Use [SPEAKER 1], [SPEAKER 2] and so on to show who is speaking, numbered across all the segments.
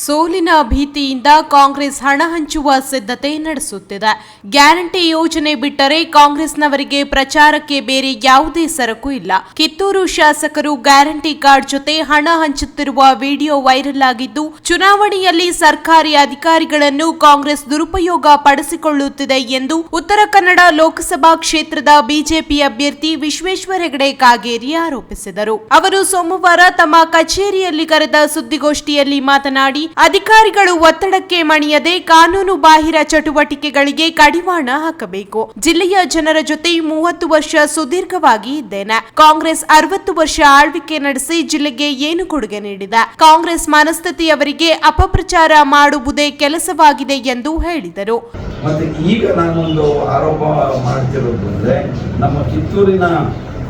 [SPEAKER 1] ಸೋಲಿನ ಭೀತಿಯಿಂದ ಕಾಂಗ್ರೆಸ್ ಹಣ ಹಂಚುವ ಸಿದ್ಧತೆ ನಡೆಸುತ್ತಿದೆ. ಗ್ಯಾರಂಟಿ ಯೋಜನೆ ಬಿಟ್ಟರೆ ಕಾಂಗ್ರೆಸ್ನವರಿಗೆ ಪ್ರಚಾರಕ್ಕೆ ಬೇರೆ ಯಾವುದೇ ಸರಕು ಇಲ್ಲ. ಕಿತ್ತೂರು ಶಾಸಕರು ಗ್ಯಾರಂಟಿ ಕಾರ್ಡ್ ಜೊತೆ ಹಣ ಹಂಚುತ್ತಿರುವ ವಿಡಿಯೋ ವೈರಲ್ ಆಗಿದ್ದು, ಚುನಾವಣೆಯಲ್ಲಿ ಸರ್ಕಾರಿ ಅಧಿಕಾರಿಗಳನ್ನು ಕಾಂಗ್ರೆಸ್ ದುರುಪಯೋಗ ಪಡಿಸಿಕೊಳ್ಳುತ್ತಿದೆ ಎಂದು ಉತ್ತರ ಕನ್ನಡ ಲೋಕಸಭಾ ಕ್ಷೇತ್ರದ ಬಿಜೆಪಿ ಅಭ್ಯರ್ಥಿ ವಿಶ್ವೇಶ್ವರ ಹೆಗಡೆ ಕಾಗೇರಿ ಆರೋಪಿಸಿದರು. ಅವರು ಸೋಮವಾರ ತಮ್ಮ ಕಚೇರಿಯಲ್ಲಿ ಕರೆದ ಸುದ್ದಿಗೋಷ್ಠಿಯಲ್ಲಿ ಮಾತನಾಡಿ, ಅಧಿಕಾರಿಗಳು ಒತ್ತಡಕ್ಕೆ ಮಣಿಯದೆ ಕಾನೂನು ಬಾಹಿರ ಚಟುವಟಿಕೆಗಳಿಗೆ ಕಡಿವಾಣ ಹಾಕಬೇಕು. ಜಿಲ್ಲೆಯ ಜನರ ಜೊತೆ 30 ವರ್ಷ ಸುದೀರ್ಘವಾಗಿ ಇದ್ದೇನೆ. ಕಾಂಗ್ರೆಸ್ 60 ವರ್ಷ ಆಳ್ವಿಕೆ ನಡೆಸಿ ಜಿಲ್ಲೆಗೆ ಏನು ಕೊಡುಗೆ ನೀಡಿದೆ? ಕಾಂಗ್ರೆಸ್ ಮನಸ್ಥಿತಿಯವರಿಗೆ ಅಪಪ್ರಚಾರ ಮಾಡುವುದೇ ಕೆಲಸವಾಗಿದೆ ಎಂದು ಹೇಳಿದರು.
[SPEAKER 2] ಮತ್ತೆ ಈಗ ನಾನೊಂದು ಆರೋಪ ಮಾಡ್ತಿರೋದು ಅಂದ್ರೆ, ನಮ್ಮ ಕಿತ್ತೂರಿನ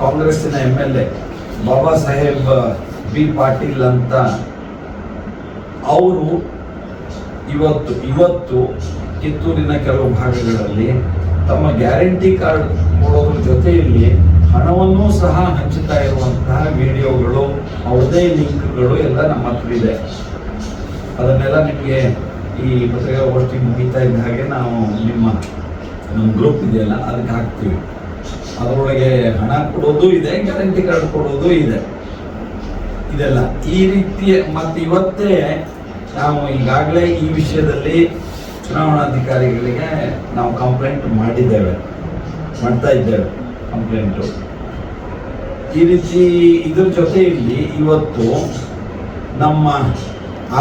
[SPEAKER 2] ಕಾಂಗ್ರೆಸ್ಸಿನ MLA ಬಾಬಾ ಸಾಹೇಬ್ ಬಿ ಪಾಟೀಲ್ ಅಂತ ಅವರು ಇವತ್ತು ಕಿತ್ತೂರಿನ ಕೆಲವು ಭಾಗಗಳಲ್ಲಿ ತಮ್ಮ ಗ್ಯಾರಂಟಿ ಕಾರ್ಡ್ ಕೊಡೋದ್ರ ಜೊತೆಯಲ್ಲಿ ಹಣವನ್ನೂ ಸಹ ಹಂಚುತ್ತಾ ಇರುವಂತಹ ವಿಡಿಯೋಗಳು, ಅವ್ರದೇ ಲಿಂಕ್ಗಳು ಎಲ್ಲ ನಮ್ಮ ಹತ್ರ ಇದೆ. ಅದನ್ನೆಲ್ಲ ನಿಮಗೆ ಈ ಪತ್ರಿಕಾಗೋಷ್ಠಿ ಮುಗಿತಾ ಇದ್ದ ಹಾಗೆ ನಾವು ನಮ್ಮ ಗ್ರೂಪ್ ಇದೆಯಲ್ಲ ಅದಕ್ಕೆ ಹಾಕ್ತೀವಿ. ಅದರೊಳಗೆ ಹಣ ಕೊಡೋದು ಇದೆ, ಗ್ಯಾರಂಟಿ ಕಾರ್ಡ್ ಕೊಡೋದು ಇದೆ. ಇದೆಲ್ಲ ಈ ರೀತಿಯ ಮತ್ತೆ ಇವತ್ತೇ ನಾವು ಈಗಾಗಲೇ ಈ ವಿಷಯದಲ್ಲಿ ಚುನಾವಣಾಧಿಕಾರಿಗಳಿಗೆ ನಾವು ಕಂಪ್ಲೇಂಟ್ ಮಾಡ್ತಾ ಇದ್ದೇವೆ ಕಂಪ್ಲೇಂಟು. ಈ ರೀತಿ ಇದ್ರ ಜೊತೆಯಲ್ಲಿ ಇವತ್ತು ನಮ್ಮ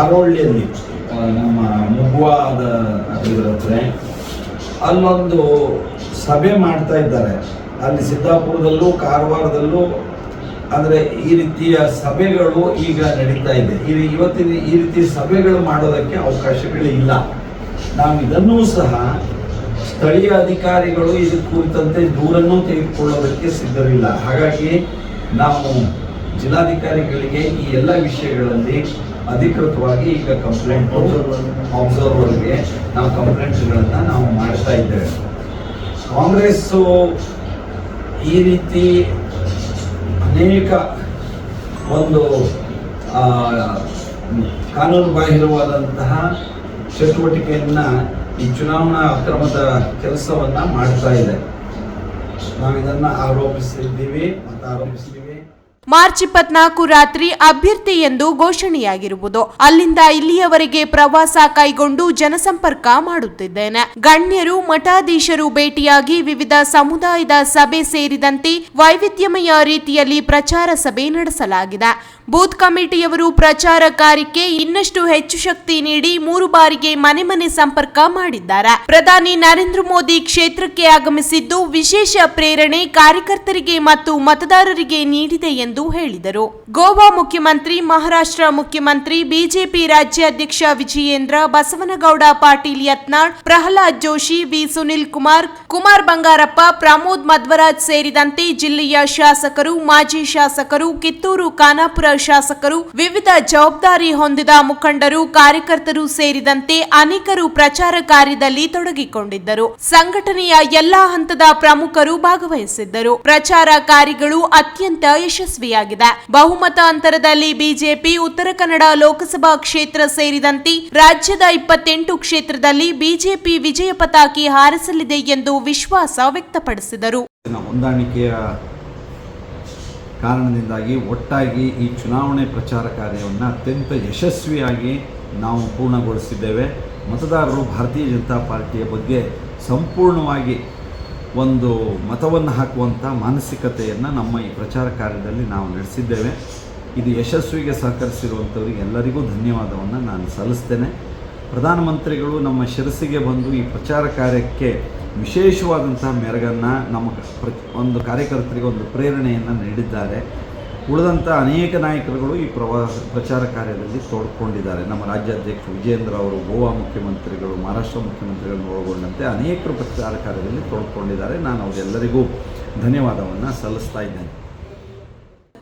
[SPEAKER 2] ಆರೋಳ್ಳಿಯಲ್ಲಿ ನಮ್ಮ ಮುಗುವಾದ ಇದ್ರ ಹತ್ರ ಅಲ್ಲೊಂದು ಸಭೆ ಮಾಡ್ತಾ ಇದ್ದಾರೆ. ಅಲ್ಲಿ ಸಿದ್ದಾಪುರದಲ್ಲೂ ಕಾರವಾರದಲ್ಲೂ ಅಂದರೆ ಈ ರೀತಿಯ ಸಭೆಗಳು ಈಗ ನಡೀತಾ ಇದೆ. ಇವತ್ತಿನ ಈ ರೀತಿ ಸಭೆಗಳು ಮಾಡೋದಕ್ಕೆ ಅವಕಾಶಗಳಿಲ್ಲ. ನಾವು ಇದನ್ನೂ ಸಹ ಸ್ಥಳೀಯ ಅಧಿಕಾರಿಗಳು ಇದಕ್ಕೆ ಕುರಿತಂತೆ ದೂರನ್ನು ತೆಗೆದುಕೊಳ್ಳೋದಕ್ಕೆ ಸಿದ್ಧರಿಲ್ಲ. ಹಾಗಾಗಿ ನಾವು ಜಿಲ್ಲಾಧಿಕಾರಿಗಳಿಗೆ ಈ ಎಲ್ಲ ವಿಷಯಗಳಲ್ಲಿ ಅಧಿಕೃತವಾಗಿ ಈಗ ಕಂಪ್ಲೇಂಟ್ ಅಬ್ಸರ್ವರ್ಗೆ ನಾವು ಕಂಪ್ಲೇಂಟ್ಗಳನ್ನು ನಾವು ಮಾಡ್ತಾ ಇದ್ದೇವೆ. ಕಾಂಗ್ರೆಸ್ಸು ಈ ರೀತಿ ಅನೇಕ ಒಂದು ಕಾನೂನು ಬಾಹಿರವಾದಂತಹ ಚಟುವಟಿಕೆಯನ್ನ ಈ ಚುನಾವಣಾ ಅಕ್ರಮದ ಕೆಲಸವನ್ನ ಮಾಡ್ತಾ ಇದೆ. ನಾವು ಇದನ್ನ ಆರೋಪಿಸಿದ್ದೀವಿ.
[SPEAKER 1] ಮಾರ್ಚ್ 24 ರಾತ್ರಿ ಅಭ್ಯರ್ಥಿ ಎಂದು ಘೋಷಣೆಯಾಗಿರುವುದು. ಅಲ್ಲಿಂದ ಇಲ್ಲಿಯವರೆಗೆ ಪ್ರವಾಸ ಕೈಗೊಂಡು ಜನಸಂಪರ್ಕ ಮಾಡುತ್ತಿದ್ದೇನೆ. ಗಣ್ಯರು, ಮಠಾಧೀಶರು ಭೇಟಿಯಾಗಿ ವಿವಿಧ ಸಮುದಾಯದ ಸಭೆ ಸೇರಿದಂತೆ ವೈವಿಧ್ಯಮಯ ರೀತಿಯಲ್ಲಿ ಪ್ರಚಾರ ಸಭೆ ನಡೆಸಲಾಗಿದೆ. ಬೂತ್ ಕಮಿಟಿಯವರು ಪ್ರಚಾರ ಕಾರ್ಯಕ್ಕೆ ಇನ್ನಷ್ಟು ಹೆಚ್ಚು ಶಕ್ತಿ ನೀಡಿ 3 ಬಾರಿಗೆ ಮನೆ ಮನೆ ಸಂಪರ್ಕ ಮಾಡಿದ್ದಾರೆ. ಪ್ರಧಾನಿ ನರೇಂದ್ರ ಮೋದಿ ಕ್ಷೇತ್ರಕ್ಕೆ ಆಗಮಿಸಿದ್ದು ವಿಶೇಷ ಪ್ರೇರಣೆ ಕಾರ್ಯಕರ್ತರಿಗೆ ಮತ್ತು ಮತದಾರರಿಗೆ ನೀಡಿದೆ ಎಂದು ಹೇಳಿದರು. ಗೋವಾ ಮುಖ್ಯಮಂತ್ರಿ, ಮಹಾರಾಷ್ಟ್ರ ಮುಖ್ಯಮಂತ್ರಿ, ಬಿಜೆಪಿ ರಾಜ್ಯಾಧ್ಯಕ್ಷ ವಿಜಯೇಂದ್ರ, ಬಸವನಗೌಡ ಪಾಟೀಲ್ ಯತ್ನಾಳ್, ಪ್ರಹ್ಲಾದ್ ಜೋಶಿ, ವಿ ಸುನಿಲ್ ಕುಮಾರ್ ಬಂಗಾರಪ್ಪ, ಪ್ರಮೋದ್ ಮಧ್ವರಾಜ್ ಸೇರಿದಂತೆ ಜಿಲ್ಲೆಯ ಶಾಸಕರು, ಮಾಜಿ ಶಾಸಕರು, ಕಿತ್ತೂರು ಖಾನಾಪುರ ಶಾಸಕರು, ವಿವಿಧ ಜವಾಬ್ದಾರಿ ಹೊಂದಿದ ಮುಖಂಡರು, ಕಾರ್ಯಕರ್ತರು ಸೇರಿದಂತೆ ಅನೇಕರು ಪ್ರಚಾರ ಕಾರ್ಯದಲ್ಲಿ ತೊಡಗಿಕೊಂಡಿದ್ದರು. ಸಂಘಟನೆಯ ಎಲ್ಲಾ ಹಂತದ ಪ್ರಮುಖರು ಭಾಗವಹಿಸಿದ್ದರು. ಪ್ರಚಾರ ಕಾರ್ಯಗಳು ಅತ್ಯಂತ ಯಶಸ್ವಿಯಾಗಿದೆ. ಬಹುಮತ ಅಂತರದಲ್ಲಿ ಬಿಜೆಪಿ ಉತ್ತರ ಕನ್ನಡ ಲೋಕಸಭಾ ಕ್ಷೇತ್ರ ಸೇರಿದಂತೆ ರಾಜ್ಯದ 28 ಕ್ಷೇತ್ರದಲ್ಲಿ ಬಿಜೆಪಿ ವಿಜಯ ಪತಾಕೆ ಹಾರಿಸಲಿದೆ ಎಂದು ವಿಶ್ವಾಸ ವ್ಯಕ್ತಪಡಿಸಿದರು.
[SPEAKER 3] ಹೊಂದಾಣಿಕೆಯ ಕಾರಣದಿಂದಾಗಿ ಒಟ್ಟಾಗಿ ಈ ಚುನಾವಣೆ ಪ್ರಚಾರ ಕಾರ್ಯವನ್ನು ಅತ್ಯಂತ ಯಶಸ್ವಿಯಾಗಿ ನಾವು ಪೂರ್ಣಗೊಳಿಸಿದ್ದೇವೆ. ಮತದಾರರು ಭಾರತೀಯ ಜನತಾ ಪಾರ್ಟಿಯ ಬಗ್ಗೆ ಸಂಪೂರ್ಣವಾಗಿ ಒಂದು ಮತವನ್ನು ಹಾಕುವಂಥ ಮಾನಸಿಕತೆಯನ್ನು ನಮ್ಮ ಈ ಪ್ರಚಾರ ಕಾರ್ಯದಲ್ಲಿ ನಾವು ನಡೆಸಿದ್ದೇವೆ. ಇದು ಯಶಸ್ವಿಗೆ ಸಹಕರಿಸಿರುವಂಥವರಿಗೆ ಎಲ್ಲರಿಗೂ ಧನ್ಯವಾದವನ್ನು ನಾನು ಸಲ್ಲಿಸ್ತೇನೆ. ಪ್ರಧಾನಮಂತ್ರಿಗಳು ನಮ್ಮ ಶಿರಸಿಗೆ ಬಂದು ಈ ಪ್ರಚಾರ ಕಾರ್ಯಕ್ಕೆ ವಿಶೇಷವಾದಂತಹ ಮೆರಗನ್ನು ನಮ್ಮ ಒಂದು ಕಾರ್ಯಕರ್ತರಿಗೆ ಒಂದು ಪ್ರೇರಣೆಯನ್ನು ನೀಡಿದ್ದಾರೆ. ಉಳಿದಂಥ ಅನೇಕ ನಾಯಕರುಗಳು ಈ ಪ್ರಚಾರ ಕಾರ್ಯದಲ್ಲಿ ತೊಡ್ಕೊಂಡಿದ್ದಾರೆ. ನಮ್ಮ ರಾಜ್ಯಾಧ್ಯಕ್ಷ ವಿಜಯೇಂದ್ರ ಅವರು, ಗೋವಾ ಮುಖ್ಯಮಂತ್ರಿಗಳು, ಮಹಾರಾಷ್ಟ್ರ ಮುಖ್ಯಮಂತ್ರಿಗಳನ್ನು ಒಳಗೊಂಡಂತೆ ಅನೇಕರು ಪ್ರಚಾರ ಕಾರ್ಯದಲ್ಲಿ ತೊಡ್ಕೊಂಡಿದ್ದಾರೆ. ನಾನು ಅವರೆಲ್ಲರಿಗೂ ಧನ್ಯವಾದವನ್ನು ಸಲ್ಲಿಸ್ತಾ ಇದ್ದೇನೆ.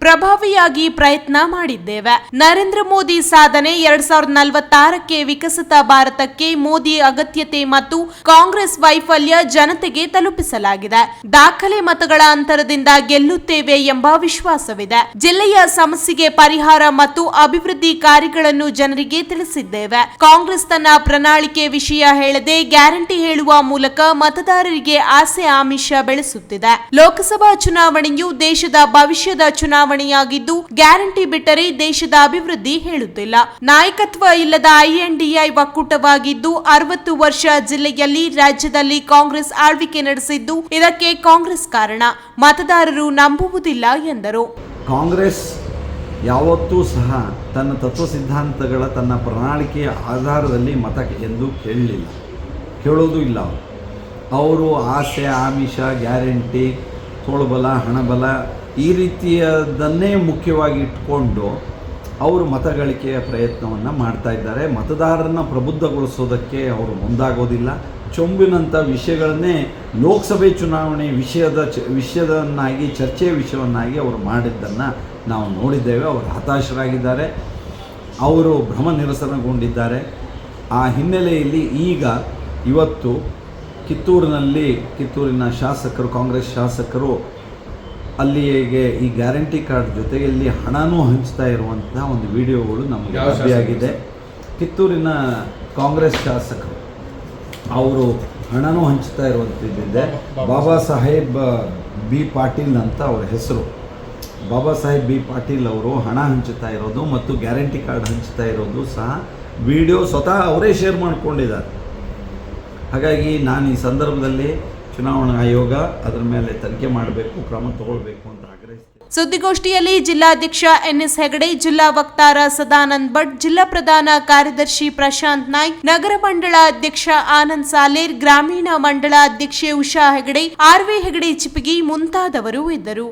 [SPEAKER 1] ಪ್ರಭಾವಿಯಾಗಿ ಪ್ರಯತ್ನ ಮಾಡಿದ್ದೇವೆ. ನರೇಂದ್ರ ಮೋದಿ ಸಾಧನೆ 2046ಕ್ಕೆ ವಿಕಸಿತ ಭಾರತಕ್ಕೆ ಮೋದಿ ಅಗತ್ಯತೆ ಮತ್ತು ಕಾಂಗ್ರೆಸ್ ವೈಫಲ್ಯ ಜನತೆಗೆ ತಲುಪಿಸಲಾಗಿದೆ. ದಾಖಲೆ ಮತಗಳ ಅಂತರದಿಂದ ಗೆಲ್ಲುತ್ತೇವೆ ಎಂಬ ವಿಶ್ವಾಸವಿದೆ. ಜಿಲ್ಲೆಯ ಸಮಸ್ಯೆಗೆ ಪರಿಹಾರ ಮತ್ತು ಅಭಿವೃದ್ಧಿ ಕಾರ್ಯಗಳನ್ನು ಜನರಿಗೆ ತಿಳಿಸಿದ್ದೇವೆ. ಕಾಂಗ್ರೆಸ್ ತನ್ನ ಪ್ರಣಾಳಿಕೆ ವಿಷಯ ಹೇಳದೆ ಗ್ಯಾರಂಟಿ ಹೇಳುವ ಮೂಲಕ ಮತದಾರರಿಗೆ ಆಸೆ ಆಮಿಷ ಬೆಳೆಸುತ್ತಿದೆ. ಲೋಕಸಭಾ ಚುನಾವಣೆಯು ದೇಶದ ಭವಿಷ್ಯದ ಚುನಾವಣೆಯಾಗಿದ್ದು ಗ್ಯಾರಂಟಿ ಬಿಟ್ಟರೆ ದೇಶದ ಅಭಿವೃದ್ಧಿ ಹೇಳುತ್ತಿಲ್ಲ. ನಾಯಕತ್ವ ಇಲ್ಲದ INDI ಒಕ್ಕೂಟವಾಗಿದ್ದು 60 ವರ್ಷ ಜಿಲ್ಲೆಯಲ್ಲಿ ರಾಜ್ಯದಲ್ಲಿ ಕಾಂಗ್ರೆಸ್ ಆಳ್ವಿಕೆ ನಡೆಸಿದ್ದು ಇದಕ್ಕೆ ಕಾಂಗ್ರೆಸ್ ಕಾರಣ. ಮತದಾರರು ನಂಬುವುದಿಲ್ಲ ಎಂದರು.
[SPEAKER 3] ಕಾಂಗ್ರೆಸ್ ಯಾವತ್ತೂ ಸಹ ತನ್ನ ತತ್ವ ಸಿದ್ಧಾಂತಗಳ ತನ್ನ ಪ್ರಣಾಳಿಕೆಯ ಆಧಾರದಲ್ಲಿ ಮತ ಎಂದು ಕೇಳೋದು ಇಲ್ಲ. ಅವರು ಆಸೆ ಆಮಿಷ ಗ್ಯಾರಂಟಿ ತೋಳ್ಬಲ ಹಣಬಲ ಈ ರೀತಿಯದನ್ನೇ ಮುಖ್ಯವಾಗಿ ಇಟ್ಕೊಂಡು ಅವರು ಮತಗಳಿಕೆಯ ಪ್ರಯತ್ನವನ್ನು ಮಾಡ್ತಾ ಇದ್ದಾರೆ. ಮತದಾರರನ್ನು ಪ್ರಬುದ್ಧಗೊಳಿಸೋದಕ್ಕೆ ಅವರು ಮುಂದಾಗೋದಿಲ್ಲ. ಚೊಂಬಿನಂಥ ವಿಷಯಗಳನ್ನೇ ಲೋಕಸಭೆ ಚುನಾವಣೆ ವಿಷಯದನ್ನಾಗಿ ಚರ್ಚೆಯ ವಿಷಯವನ್ನಾಗಿ ಅವರು ಮಾಡಿದ್ದನ್ನು ನಾವು ನೋಡಿದ್ದೇವೆ. ಅವರು ಹತಾಶರಾಗಿದ್ದಾರೆ, ಅವರು ಭ್ರಮ ನಿರಸನಗೊಂಡಿದ್ದಾರೆ. ಆ ಹಿನ್ನೆಲೆಯಲ್ಲಿ ಇವತ್ತು ಕಿತ್ತೂರಿನ ಶಾಸಕರು, ಕಾಂಗ್ರೆಸ್ ಶಾಸಕರು ಅಲ್ಲಿಗೆ ಈ ಗ್ಯಾರಂಟಿ ಕಾರ್ಡ್ ಜೊತೆಯಲ್ಲಿ ಹಣನೂ ಹಂಚ್ತಾ ಇರುವಂತಹ ಒಂದು ವಿಡಿಯೋಗಳು ನಮಗೆ ಲಭ್ಯವಾಗಿದೆ. ಕಿತ್ತೂರಿನ ಕಾಂಗ್ರೆಸ್ ಶಾಸಕರು ಅವರು ಹಣನೂ ಹಂಚ್ತಾ ಇರುವಂಥದ್ದಿದೆ. ಬಾಬಾ ಸಾಹೇಬ್ ಬಿ ಪಾಟೀಲ್ ಅಂತ ಅವರ ಹೆಸರು. ಬಾಬಾ ಸಾಹೇಬ್ ಬಿ ಪಾಟೀಲ್ ಅವರು ಹಣ ಹಂಚುತ್ತಾ ಇರೋದು ಮತ್ತು ಗ್ಯಾರಂಟಿ ಕಾರ್ಡ್ ಹಂಚ್ತಾ ಇರೋದು ಸಹ ವಿಡಿಯೋ ಸ್ವತಃ ಅವರೇ ಶೇರ್ ಮಾಡಿಕೊಂಡಿದ್ದಾರೆ. ಹಾಗಾಗಿ ನಾನು ಈ ಸಂದರ್ಭದಲ್ಲಿ ಚುನಾವಣಾ ಆಯೋಗ ಅದರ ಮೇಲೆ ತನಿಖೆ ಮಾಡಬೇಕು, ಕ್ರಮ ತಗೊಳ್ಬೇಕು ಅಂತ ಆಗ್ರಹಿಸ್ತೇನೆ.
[SPEAKER 1] ಸುದ್ದಿಗೋಷ್ಠಿಯಲ್ಲಿ ಜಿಲ್ಲಾಧ್ಯಕ್ಷ NS ಹೆಗಡೆ, ಜಿಲ್ಲಾ ವಕ್ತಾರ ಸದಾನಂದ್ ಭಟ್, ಜಿಲ್ಲಾ ಪ್ರಧಾನ ಕಾರ್ಯದರ್ಶಿ ಪ್ರಶಾಂತ್ ನಾಯ್ಕ್, ನಗರ ಮಂಡಳ ಅಧ್ಯಕ್ಷ ಆನಂದ್ ಸಾಲೇರ್, ಗ್ರಾಮೀಣ ಮಂಡಳ ಅಧ್ಯಕ್ಷೆ ಉಷಾ ಹೆಗಡೆ, RV ಹೆಗಡೆ ಚಿಪಗಿ ಮುಂತಾದವರು ಇದ್ದರು.